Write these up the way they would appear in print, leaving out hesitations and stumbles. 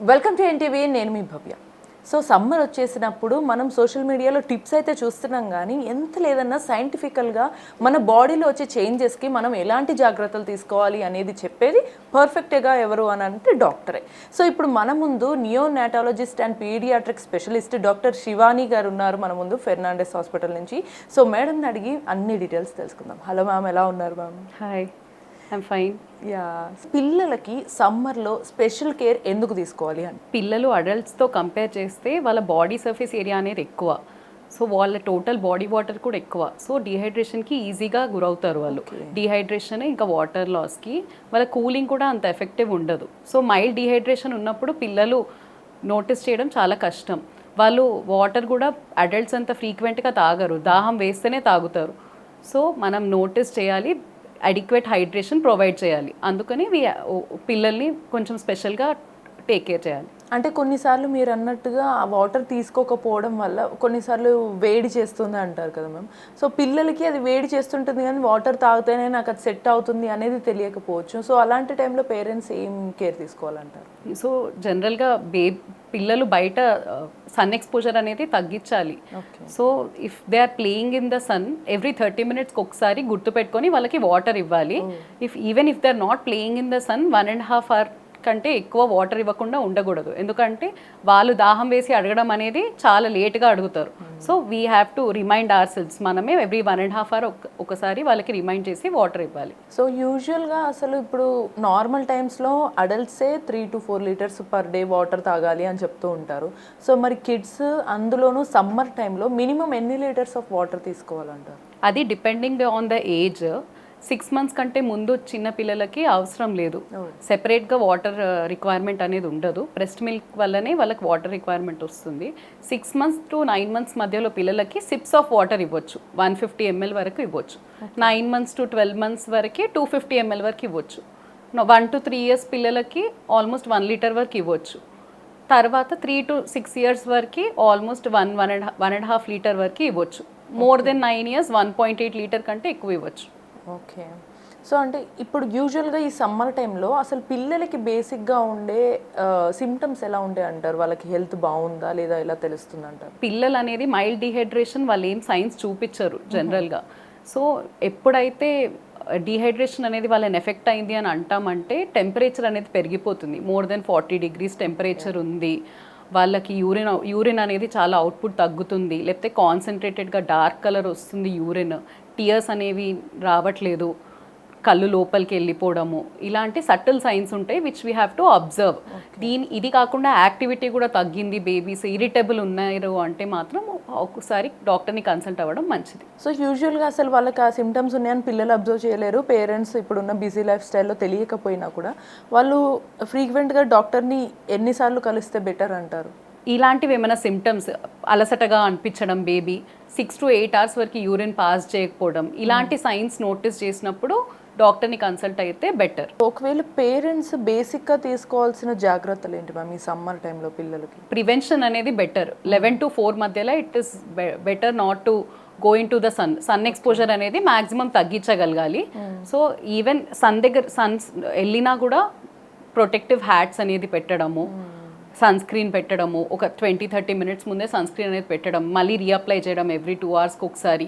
Welcome to NTV. నేను మీ భవ్య. So summer వచ్చేసినప్పుడు మనం social మీడియాలో టిప్స్ అయితే చూస్తున్నాం, కానీ ఎంత లేదన్నా సైంటిఫికల్గా మన బాడీలో వచ్చే చేంజెస్కి మనం ఎలాంటి జాగ్రత్తలు తీసుకోవాలి అనేది చెప్పేది పర్ఫెక్ట్గా ఎవరు అని అంటే డాక్టరే. సో ఇప్పుడు మన ముందు neonatologist and paediatric specialist doctor Shivani garu ఉన్నారు మన ముందు, ఫెర్నాండెస్ హాస్పిటల్ నుంచి. సో మేడంని అడిగి అన్ని డీటెయిల్స్ తెలుసుకుందాం. హలో మ్యామ్, ఎలా ఉన్నారు ma'am? Hi, I'm fine. Yeah, పిల్లలకి సమ్మర్లో స్పెషల్ కేర్ ఎందుకు తీసుకోవాలి అని? పిల్లలు అడల్ట్స్తో కంపేర్ చేస్తే వాళ్ళ బాడీ సర్ఫేస్ ఏరియా అనేది ఎక్కువ, సో వాళ్ళ టోటల్ బాడీ వాటర్ కూడా ఎక్కువ. సో డీహైడ్రేషన్కి ఈజీగా గురవుతారు వాళ్ళు. డీహైడ్రేషన్ ఇంకా వాటర్ లాస్కి వాళ్ళ కూలింగ్ కూడా అంత ఎఫెక్టివ్ ఉండదు. సో మైల్డ్ డీహైడ్రేషన్ ఉన్నప్పుడు పిల్లలు నోటీస్ చేయడం చాలా కష్టం. వాళ్ళు వాటర్ కూడా అడల్ట్స్ అంత ఫ్రీక్వెంట్గా తాగరు, దాహం వేస్తేనే తాగుతారు. సో మనం నోటీస్ చేయాలి, అడిక్వేట్ హైడ్రేషన్ ప్రొవైడ్ చేయాలి. అందుకని పిల్లల్ని కొంచెం స్పెషల్గా టేక్ కేర్ చేయాలి. అంటే కొన్నిసార్లు మీరు అన్నట్టుగా ఆ వాటర్ తీసుకోకపోవడం వల్ల కొన్నిసార్లు వేడి చేస్తుంది అంటారు కదా మ్యామ్. సో పిల్లలకి అది వేడి చేస్తుంటుంది, కానీ వాటర్ తాగితేనే నాకు అది సెట్ అవుతుంది అనేది తెలియకపోవచ్చు. సో అలాంటి టైంలో పేరెంట్స్ ఏం కేర్ తీసుకోవాలంటారు? సో జనరల్గా పిల్లలు బయట సన్ ఎక్స్పోజర్ అనేది తగ్గించాలి. So if they are playing in the sun every 30 minutes ఒకసారి గుర్తుపెట్టుకొని వాళ్ళకి వాటర్ ఇవ్వాలి. Even if they are not playing in the sun 1.5 hour కంటే ఎక్కువ వాటర్ ఇవ్వకుండా ఉండకూడదు. ఎందుకంటే వాళ్ళు దాహం వేసి అడగడం అనేది చాలా లేట్గా అడుగుతారు. So we have to remind ourselves, మనమే ఎవ్రీ 1.5 hour ఒకసారి వాళ్ళకి రిమైండ్ చేసి వాటర్ ఇవ్వాలి. సో యూజువల్గా అసలు ఇప్పుడు నార్మల్ టైమ్స్లో అడల్ట్సే 3 to 4 liters per day water తాగాలి అని చెప్తూ ఉంటారు. సో మరి కిడ్స్, అందులోనూ సమ్మర్ టైంలో మినిమం ఎన్ని లీటర్స్ ఆఫ్ వాటర్ తీసుకోవాలంటారు? అది depending on the age. 6 months కంటే ముందు చిన్న పిల్లలకి అవసరం లేదు, సెపరేట్గా వాటర్ రిక్వైర్మెంట్ అనేది ఉండదు. బ్రెస్ట్ మిల్క్ వల్లనే వాళ్ళకి వాటర్ రిక్వైర్మెంట్ వస్తుంది. 6 months to 9 months మధ్యలో పిల్లలకి సిప్స్ ఆఫ్ వాటర్ ఇవ్వచ్చు, 150 ml వరకు ఇవ్వచ్చు. 9 months to 12 months వరకు 250 ml వరకు ఇవ్వచ్చు. 1 to 3 years పిల్లలకి ఆల్మోస్ట్ 1 liter వరకు ఇవ్వచ్చు. తర్వాత 3 to 6 years వరకు ఆల్మోస్ట్ 1.5 liter వరకు ఇవ్వచ్చు. మోర్ దెన్ 9 years 1.8 liter కంటే ఎక్కువ ఇవ్వచ్చు. ఓకే. సో అంటే ఇప్పుడు యూజువల్గా ఈ సమ్మర్ టైంలో అసలు పిల్లలకి బేసిక్గా ఉండే సిమ్టమ్స్ ఎలా ఉంటాయి అంటారు? వాళ్ళకి హెల్త్ బాగుందా లేదా ఎలా తెలుస్తుంది అంటారు? పిల్లలు అనేది మైల్డ్ డిహైడ్రేషన్ వాళ్ళు ఏం సైన్స్ చూపించరు జనరల్గా. సో ఎప్పుడైతే డీహైడ్రేషన్ అనేది వాళ్ళని ఎఫెక్ట్ అయింది అని అంటామంటే టెంపరేచర్ అనేది పెరిగిపోతుంది. మోర్ దెన్ 40 degrees టెంపరేచర్ ఉంది, వాళ్ళకి యూరిన్ అనేది చాలా అవుట్పుట్ తగ్గుతుంది, లేకపోతే కాన్సన్ట్రేటెడ్గా డార్క్ కలర్ వస్తుంది యూరిన్, టీయర్స్ అనేవి రావట్లేదు, కళ్ళు లోపలికి వెళ్ళిపోవడము, ఇలాంటి సటిల్ సైన్స్ ఉంటాయి which we have to observe. ఇది కాకుండా యాక్టివిటీ కూడా తగ్గింది, బేబీస్ ఇరిటబుల్ ఉన్నారు అంటే మాత్రం ఒకసారి డాక్టర్ని కన్సల్ట్ అవ్వడం మంచిది. సో యూజువల్గా అసలు వాళ్ళకి ఆ సిమ్టమ్స్ ఉన్నాయని పిల్లలు అబ్జర్వ్ చేయలేరు. పేరెంట్స్ ఇప్పుడున్న బిజీ లైఫ్ స్టైల్లో తెలియకపోయినా కూడా వాళ్ళు ఫ్రీక్వెంట్గా డాక్టర్ని ఎన్నిసార్లు కలిస్తే బెటర్ అంటారు? ఇలాంటివి ఏమైనా సిమ్టమ్స్, అలసటగా అనిపించడం, బేబీ 6 to 8 hours వరకు యూరిన్ పాస్ చేయకపోవడం, ఇలాంటి సైన్స్ నోటీస్ చేసినప్పుడు డాక్టర్ని కన్సల్ట్ అయితే బెటర్. ఒకవేళ పేరెంట్స్ బేసిక్గా తీసుకోవాల్సిన జాగ్రత్తలు ఏంటి మ్యామ్ ఈ సమ్మర్ టైంలో పిల్లలకి? ప్రివెన్షన్ అనేది బెటర్. 11 to 4 మధ్యలో it is better not to going to the sun exposure అనేది మ్యాక్సిమం తగ్గించగలగాలి. సో ఈవెన్ సన్ వెళ్ళినా కూడా ప్రొటెక్టివ్ హ్యాట్స్ అనేది పెట్టడము, సన్ స్క్రీన్ పెట్టడము, ఒక 20-30 minutes ముందే సన్ స్క్రీన్ అనేది పెట్టడం, మళ్ళీ రీఅప్లై చేయడం ఎవ్రీ 2 hours ఒకసారి,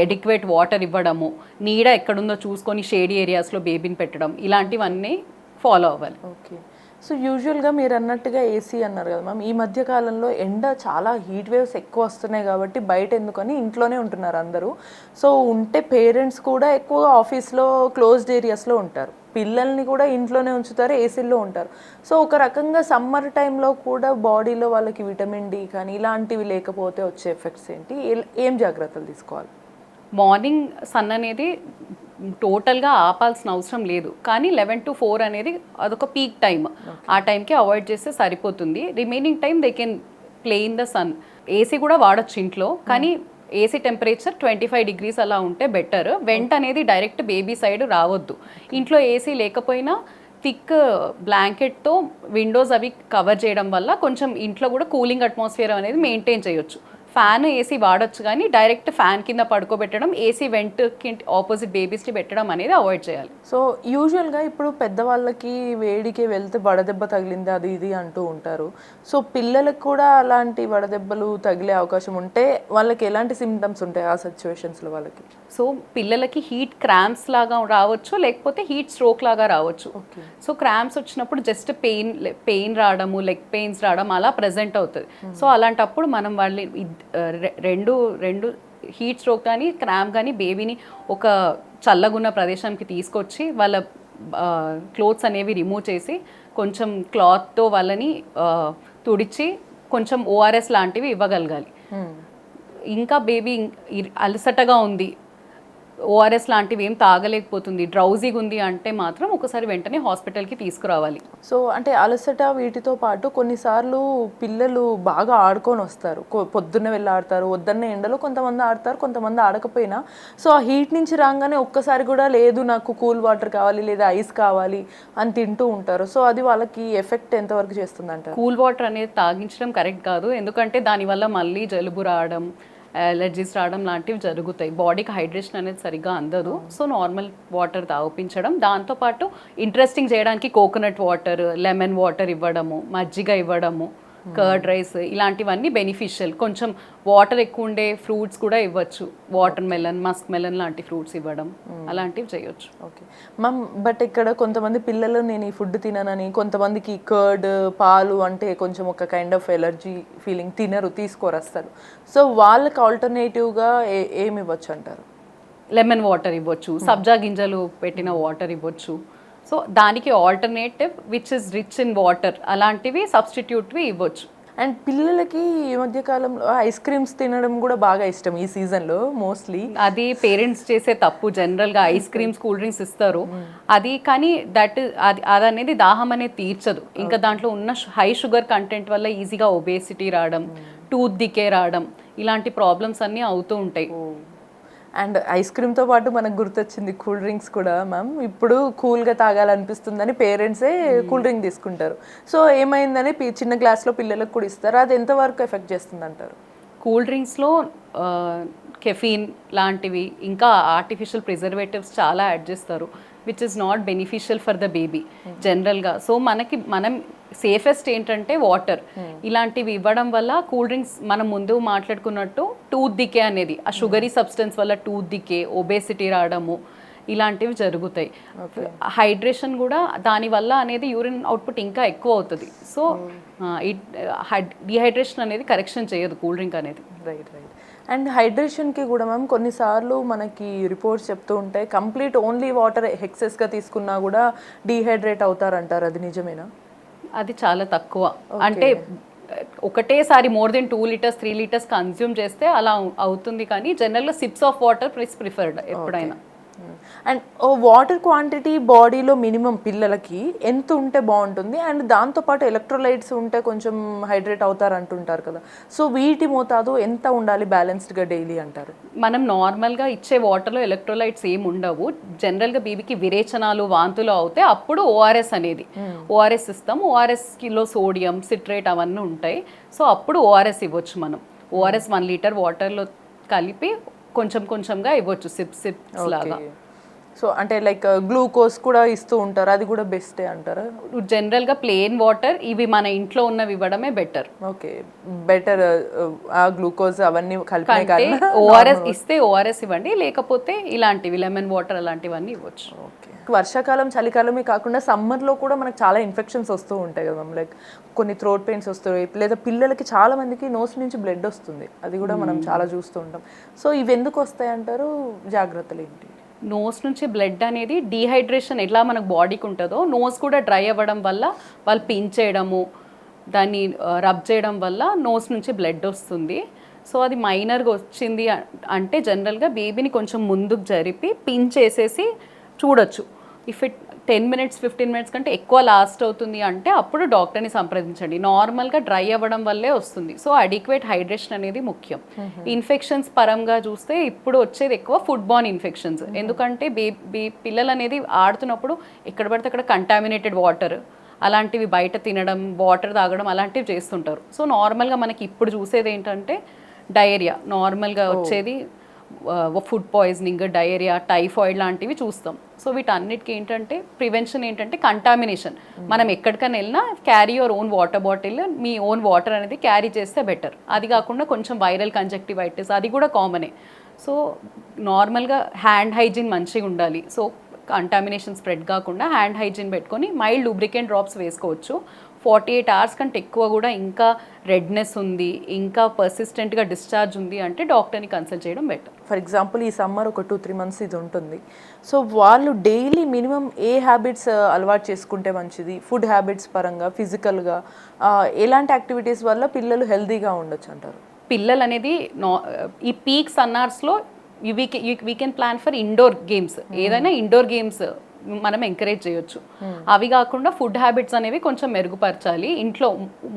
ఎడిక్వేట్ వాటర్ ఇవ్వడము, నీడ ఎక్కడుందో చూసుకొని షేడీ ఏరియాస్లో బేబీని పెట్టడం, ఇలాంటివన్నీ ఫాలో అవ్వాలి. ఓకే. సో యూజువల్గా మీరు అన్నట్టుగా ఏసీ అన్నారు కదా మ్యామ్, ఈ మధ్య కాలంలో ఎండ చాలా హీట్ వేవ్స్ ఎక్కువ వస్తున్నాయి కాబట్టి బయట ఎందుకని ఇంట్లోనే ఉంటున్నారు అందరూ. సో ఉంటే పేరెంట్స్ కూడా ఎక్కువగా ఆఫీస్లో క్లోజ్డ్ ఏరియాస్లో ఉంటారు, పిల్లల్ని కూడా ఇంట్లోనే ఉంచుతారు, ఏసీల్లో ఉంటారు. సో ఒక రకంగా సమ్మర్ టైంలో కూడా బాడీలో వాళ్ళకి విటమిన్ డి కానీ ఇలాంటివి లేకపోతే వచ్చే ఎఫెక్ట్స్ ఏంటి, ఏం జాగ్రత్తలు తీసుకోవాలి? మార్నింగ్ సన్ అనేది టోటల్గా ఆపాల్సిన అవసరం లేదు, కానీ 11 to 4 అనేది అదొక పీక్ టైం. ఆ టైంకి అవాయిడ్ చేస్తే సరిపోతుంది. Remaining time they can play in the sun. AC కూడా వాడచ్చు ఇంట్లో, కానీ ఏసీ టెంపరేచర్ 25 degrees అలా ఉంటే బెటర్. వెంట అనేది డైరెక్ట్ బేబీ సైడ్ రావద్దు. ఇంట్లో ఏసీ లేకపోయినా థిక్ బ్లాంకెట్తో విండోస్ అవి కవర్ చేయడం వల్ల కొంచెం ఇంట్లో కూడా కూలింగ్ అట్మాస్ఫియర్ అనేది మెయింటైన్ చేయొచ్చు. ఫ్యాన్ ఏసీ వాడొచ్చు కానీ డైరెక్ట్ ఫ్యాన్ కింద పడుకోబెట్టడం, ఏసీ వెంట్ ఆపోజిట్ బేబీస్కి పెట్టడం అనేది అవాయిడ్ చేయాలి. సో యూజువల్గా ఇప్పుడు పెద్దవాళ్ళకి వేడికి వెళ్తే వడదెబ్బ తగిలింది అది ఇది అంటూ ఉంటారు. సో పిల్లలకు కూడా అలాంటి వడదెబ్బలు తగిలే అవకాశం ఉంటే వాళ్ళకి ఎలాంటి సిమ్టమ్స్ ఉంటాయి ఆ సిచ్యువేషన్స్లో వాళ్ళకి? సో పిల్లలకి హీట్ క్రాంప్స్ లాగా రావచ్చు, లేకపోతే హీట్ స్ట్రోక్ లాగా రావచ్చు. సో క్రాంప్స్ వచ్చినప్పుడు జస్ట్ పెయిన్ రావడము, లెగ్ పెయిన్స్ రావడం అలా ప్రెజెంట్ అవుతుంది. సో అలాంటప్పుడు మనం వాళ్ళని రెండు హీట్ స్ట్రోక్ కానీ క్రాంప్ కానీ బేబీని ఒక చల్లగున్న ప్రదేశానికి తీసుకొచ్చి వాళ్ళ క్లోత్స్ అనేవి రిమూవ్ చేసి కొంచెం క్లాత్తో వాళ్ళని తుడిచి కొంచెం ఓఆర్ఎస్ లాంటివి ఇవ్వగలగాలి. ఇంకా బేబీ అలసటగా ఉంది, ఓఆర్ఎస్ లాంటివి ఏం తాగలేకపోతుంది, డ్రౌజీగా ఉంది అంటే మాత్రం ఒకసారి వెంటనే హాస్పిటల్కి తీసుకురావాలి. సో అంటే అలసట వీటితో పాటు కొన్నిసార్లు పిల్లలు బాగా ఆడుకొని వస్తారు, పొద్దున్న వెళ్ళి ఆడతారు, వద్దన్న ఎండలో కొంతమంది ఆడతారు, కొంతమంది ఆడకపోయినా. సో ఆ హీట్ నుంచి రాగానే ఒక్కసారి కూడా లేదు నాకు కూల్ వాటర్ కావాలి లేదా ఐస్ కావాలి అని తింటూ ఉంటారు. సో అది వాళ్ళకి ఎఫెక్ట్ ఎంతవరకు చేస్తుంది అంటారు? కూల్ వాటర్ అనేది తాగించడం కరెక్ట్ కాదు, ఎందుకంటే దానివల్ల మళ్ళీ జలుబు రావడం, అలర్జీస్ రావడం లాంటివి జరుగుతాయి. బాడీకి హైడ్రేషన్ అనేది సరిగ్గా అందదు. సో నార్మల్ వాటర్ తాగిపించడం, దాంతోపాటు ఇంట్రెస్టింగ్ చేయడానికి కోకోనట్ వాటర్, లెమన్ వాటర్ ఇవ్వడము, మజ్జిగ ఇవ్వడము, కర్డ్ రైస్ ఇలాంటివన్నీ బెనిఫిషియల్. కొంచెం వాటర్ ఎక్కువ ఉండే ఫ్రూట్స్ కూడా ఇవ్వచ్చు, వాటర్ మెలన్, మస్క్ మెలన్ లాంటి ఫ్రూట్స్ ఇవ్వడం అలాంటివి చేయొచ్చు. ఓకే మ్యామ్, బట్ ఇక్కడ కొంతమంది పిల్లలు నేను ఈ ఫుడ్ తిననని, కొంతమందికి కర్డ్ పాలు అంటే కొంచెం ఒక కైండ్ ఆఫ్ ఎలర్జీ ఫీలింగ్, తినరు, తీసుకోరు అసలు. సో వాళ్ళకి ఆల్టర్నేటివ్గా ఏమి ఇవ్వచ్చు అంటారు? లెమన్ వాటర్ ఇవ్వచ్చు, సబ్జా గింజలు పెట్టిన వాటర్ ఇవ్వచ్చు. సో దానికి alternative which is rich in water అలాంటివి సబ్స్టిట్యూట్వి ఇవ్వచ్చు. అండ్ పిల్లలకి ఈ మధ్య కాలంలో ఐస్ క్రీమ్స్ తినడం కూడా బాగా ఇష్టం ఈ సీజన్లో మోస్ట్లీ. అది పేరెంట్స్ చేసే తప్పు. జనరల్గా ఐస్ క్రీమ్స్, కూల్ డ్రింక్స్ ఇస్తారు అది, కానీ అది అనేది దాహం అనేది తీర్చదు. ఇంకా దాంట్లో ఉన్న హై షుగర్ కంటెంట్ వల్ల ఈజీగా ఒబేసిటీ రావడం, టూత్ డికే రావడం ఇలాంటి ప్రాబ్లమ్స్ అన్నీ అవుతూ ఉంటాయి. అండ్ ఐస్ క్రీమ్తో పాటు మనకు గుర్తొచ్చింది కూల్ డ్రింక్స్ కూడా మ్యామ్. ఇప్పుడు కూల్గా తాగాలనిపిస్తుందని పేరెంట్సే కూల్ డ్రింక్ తీసుకుంటారు. సో ఏమైందని చిన్న గ్లాస్లో పిల్లలకు కూడా ఇస్తారు. అది ఎంతవరకు ఎఫెక్ట్ చేస్తుంది అంటారు? కూల్ డ్రింక్స్లో కెఫీన్ లాంటివి ఇంకా ఆర్టిఫిషియల్ ప్రిజర్వేటివ్స్ చాలా యాడ్ చేస్తారు, which is not beneficial for the baby జనరల్గా. సో మనం సేఫెస్ట్ ఏంటంటే వాటర్. ఇలాంటివి ఇవ్వడం వల్ల కూల్ డ్రింక్స్ మనం ముందు మాట్లాడుకున్నట్టు టూత్ డికే అనేది, ఆ షుగరీ సబ్స్టెన్స్ వల్ల టూత్ డికే, ఒబేసిటీ రావడము ఇలాంటివి జరుగుతాయి. హైడ్రేషన్ కూడా దానివల్ల అనేది యూరిన్ అవుట్పుట్ ఇంకా ఎక్కువ అవుతుంది. సో డిహైడ్రేషన్ అనేది కరెక్షన్ చేయదు కూల్ డ్రింక్ అనేది. రైట్. అండ్ హైడ్రేషన్కి కూడా మ్యామ్ కొన్నిసార్లు మనకి రిపోర్ట్స్ చెప్తూ ఉంటాయి కంప్లీట్ ఓన్లీ వాటర్ ఎక్సెస్గా తీసుకున్నా కూడా డీహైడ్రేట్ అవుతారంటారు, అది నిజమేనా? అది చాలా తక్కువ. అంటే ఒకటేసారి more than 2 litres 3 litres consume చేస్తే అలా అవుతుంది, కానీ జనరల్గా సిప్స్ ఆఫ్ వాటర్ ప్రిఫర్డ్ ఎప్పుడైనా. అండ్ వాటర్ క్వాంటిటీ బాడీలో మినిమం పిల్లలకి ఎంత ఉంటే బాగుంటుంది? అండ్ దాంతోపాటు ఎలక్ట్రోలైట్స్ ఉంటే కొంచెం హైడ్రేట్ అవుతారు అంటుంటారు కదా. సో వీటి మోతాదు ఎంత ఉండాలి బ్యాలెన్స్డ్గా డైలీ అంటారు? మనం నార్మల్గా ఇచ్చే వాటర్లో ఎలక్ట్రోలైట్స్ ఏమి ఉండవు. జనరల్గా బేబీకి విరేచనాలు, వాంతులు అవుతే అప్పుడు ఓఆర్ఎస్ అనేది ఓఆర్ఎస్ ఇస్తాం. ఓఆర్ఎస్లో సోడియం, సిట్రేట్ అవన్నీ ఉంటాయి. సో అప్పుడు ఓఆర్ఎస్ ఇవ్వచ్చు. మనం ఓఆర్ఎస్ 1 లీటర్ వాటర్లో కలిపి కొంచెం కొంచెంగా ఇవ్వచ్చు, సిప్స్ లాగా. సో అంటే లైక్ గ్లూకోజ్ కూడా ఇస్తూ ఉంటారు, అది కూడా బెస్టే అంటారా? జనరల్గా ప్లెయిన్ వాటర్ ఇవి మన ఇంట్లో ఉన్నవి ఇవ్వడమే బెటర్. Okay, better. ఆ గ్లూకోజ్ అవన్నీ కలిపి ఓఆర్ఎస్ ఇస్తే ఓఆర్ఎస్ ఇవ్వండి, లేకపోతే ఇలాంటివి లెమన్ వాటర్ అలాంటివన్నీ ఇవ్వచ్చు. ఓకే. వర్షాకాలం, చలికాలమే కాకుండా సమ్మర్లో కూడా మనకు చాలా ఇన్ఫెక్షన్స్ వస్తూ ఉంటాయి కదా, లైక్ కొన్ని థ్రోట్ పెయిన్స్ వస్తాయి, లేదా పిల్లలకి చాలా మందికి నోస్ నుంచి బ్లడ్ వస్తుంది, అది కూడా మనం చాలా చూస్తూ ఉంటాం. సో ఇవి ఎందుకు వస్తాయి అంటారు? జాగ్రత్తలు ఏంటి? నోస్ నుంచి బ్లడ్ అనేది డీహైడ్రేషన్ ఎట్లా మనకు బాడీకి ఉంటుందో నోస్ కూడా డ్రై అవ్వడం వల్ల వాళ్ళు పిన్ చేయడము, దాన్ని రబ్ చేయడం వల్ల నోస్ నుంచి బ్లడ్ వస్తుంది. సో అది మైనర్గా వచ్చింది అంటే జనరల్గా బేబీని కొంచెం ముందుకు జరిపి పిన్ చేసేసి చూడొచ్చు. ఇఫ్ ఇట్ 10 minutes 15 minutes కంటే ఎక్కువ లాస్ట్ అవుతుంది అంటే అప్పుడు డాక్టర్ని సంప్రదించండి. నార్మల్గా డ్రై అవ్వడం వల్లే వస్తుంది. సో అడిక్వేట్ హైడ్రేషన్ అనేది ముఖ్యం. ఇన్ఫెక్షన్స్ పరంగా చూస్తే ఇప్పుడు వచ్చేది ఎక్కువ ఫుడ్ బార్న్ ఇన్ఫెక్షన్స్. ఎందుకంటే పిల్లలు అనేది ఆడుతున్నప్పుడు ఎక్కడ పడితే అక్కడ కంటామినేటెడ్ వాటర్ అలాంటివి బయట తినడం, వాటర్ తాగడం అలాంటివి చేస్తుంటారు. సో నార్మల్గా మనకి ఇప్పుడు చూసేది ఏంటంటే డయేరియా నార్మల్గా వచ్చేది ఫుడ్ పాయిజనింగ్, డయేరియా, టైఫాయిడ్ లాంటివి చూస్తాం. సో వీటన్నిటికీ ఏంటంటే ప్రివెన్షన్ ఏంటంటే కంటామినేషన్. మనం ఎక్కడికైనా వెళ్ళినా carry your own water bottle, me own water అనేది క్యారీ చేస్తే బెటర్. అది కాకుండా కొంచెం వైరల్ కంజక్టివైటిస్ అది కూడా కామనే. సో నార్మల్గా హ్యాండ్ హైజీన్ మంచిగా ఉండాలి. సో కంటామినేషన్ స్ప్రెడ్ కాకుండా హ్యాండ్ హైజీన్ పెట్టుకొని మైల్డ్ లూబ్రికెంట్ డ్రాప్స్ వేసుకోవచ్చు. 48 hours కంటే ఎక్కువ కూడా ఇంకా రెడ్నెస్ ఉంది, ఇంకా పర్సిస్టెంట్గా డిశ్చార్జ్ ఉంది అంటే డాక్టర్ని కన్సల్ట్ చేయడం బెటర్. ఫర్ ఎగ్జాంపుల్ ఈ సమ్మర్ ఒక 2-3 months ఇది ఉంటుంది. సో వాళ్ళు డైలీ మినిమం ఏ హ్యాబిట్స్ అలవాటు చేసుకుంటే మంచిది? ఫుడ్ హ్యాబిట్స్ పరంగా, ఫిజికల్గా ఎలాంటి యాక్టివిటీస్ వల్ల పిల్లలు హెల్తీగా ఉండొచ్చు అంటారు? పిల్లలు అనేది ఈ పీక్ సన్నార్స్లో we can plan for indoor games. ఏదైనా ఇండోర్ గేమ్స్ మనం ఎంకరేజ్ చేయొచ్చు. అవి కాకుండా ఫుడ్ హ్యాబిట్స్ అనేవి కొంచెం మెరుగుపరచాలి. ఇంట్లో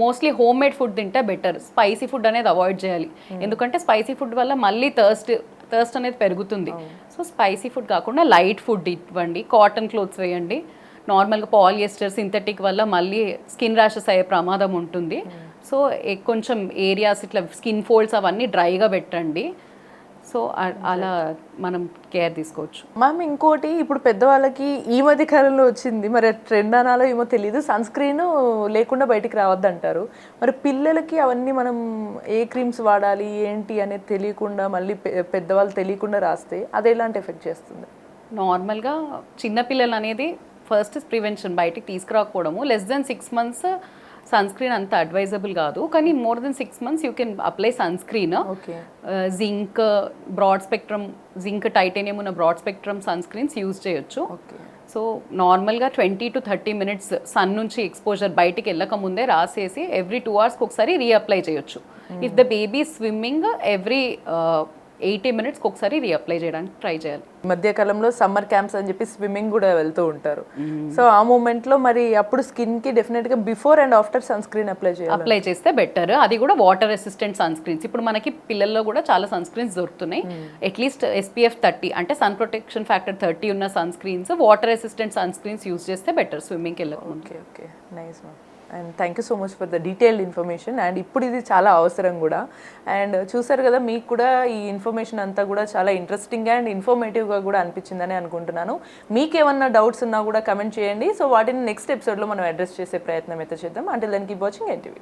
మోస్ట్లీ హోమ్ మేడ్ ఫుడ్ తింటే బెటర్. స్పైసీ ఫుడ్ అనేది అవాయిడ్ చేయాలి. ఎందుకంటే స్పైసీ ఫుడ్ వల్ల మళ్ళీ థర్స్ట్ అనేది పెరుగుతుంది. సో స్పైసీ ఫుడ్ కాకుండా లైట్ ఫుడ్ ఇవ్వండి, కాటన్ క్లోత్స్ వేయండి. నార్మల్గా పాలియస్టర్, సింథటిక్ వల్ల మళ్ళీ స్కిన్ ర్యాషెస్ అయ్యే ప్రమాదం ఉంటుంది. సో కొంచెం ఏరియాస్ ఇట్లా స్కిన్ ఫోల్డ్స్ అవన్నీ డ్రైగా పెట్టండి. సో అలా మనం కేర్ తీసుకోవచ్చు. మ్యామ్ ఇంకోటి, ఇప్పుడు పెద్దవాళ్ళకి ఈ మధ్య కాలంలో వచ్చింది, మరి ట్రెండ్ అనాలో ఏమో తెలియదు, సన్ స్క్రీన్ లేకుండా బయటికి రావద్దు అంటారు. మరి పిల్లలకి అవన్నీ మనం ఏ క్రీమ్స్ వాడాలి ఏంటి అనేది తెలియకుండా, మళ్ళీ పెద్దవాళ్ళు తెలియకుండా రాస్తే అది ఎలాంటి ఎఫెక్ట్ చేస్తుంది? నార్మల్గా చిన్నపిల్లలు అనేది ఫస్ట్ ప్రివెన్షన్, బయటికి తీసుకురాకపోవడము. Less than 6 months sunscreen అంత అడ్వైజబుల్ కాదు, కానీ more than 6 months you can apply sunscreen. Zinc, broad spectrum, zinc, titanium ఉన్న broad spectrum sunscreens use చేయొచ్చు. సో నార్మల్గా 20 to 30 minutes సన్ నుంచి ఎక్స్పోజర్ బయటికి వెళ్ళక ముందే రాసేసి ఎవ్రీ 2 hours ఒకసారి రీఅప్లై చేయొచ్చు. If the baby swimming every 80 minutes ఒకసారి రీఅప్లై చేయడానికి ట్రై చేయాలి. మధ్యకాలంలో సమ్మర్ క్యాంప్స్ అని చెప్పి స్విమ్మింగ్ కూడా వెళ్తూ ఉంటారు. సో ఆ మూమెంట్లో మరి అప్పుడు స్కిన్కి డెఫినెట్గా before and after sunscreen apply చేస్తే బెటర్. అది కూడా వాటర్ రెసిస్టెంట్ సన్ స్క్రీన్స్. ఇప్పుడు మనకి పిల్లల్లో కూడా చాలా సన్ స్క్రీన్స్ దొరుకుతున్నాయి. అట్లీస్ట్ SPF 30 అంటే సన్ ప్రొటెక్షన్ ఫ్యాక్టర్ 30 ఉన్న sunscreens, water resistant sunscreens use చేస్తే బెటర్ స్విమ్మింగ్కి వెళ్ళకుండా. Okay, nice ma'am. And thank you so much for the detailed information. And ఇప్పుడు ఇది చాలా అవసరం కూడా. అండ్ చూసారు కదా, మీకు కూడా ఈ ఇన్ఫర్మేషన్ అంతా కూడా చాలా ఇంట్రెస్టింగ్ అండ్ ఇన్ఫర్మేటివ్గా కూడా అనిపించిందని అనుకుంటున్నాను. మీకు ఏమన్నా డౌట్స్ ఉన్నా కూడా కమెంట్ చేయండి. సో వాటిని నెక్స్ట్ ఎపిసోడ్లో మనం అడ్రస్ చేసే ప్రయత్నం అయితే చేద్దాం. అంటే దానికి వాచింగ్ NTV.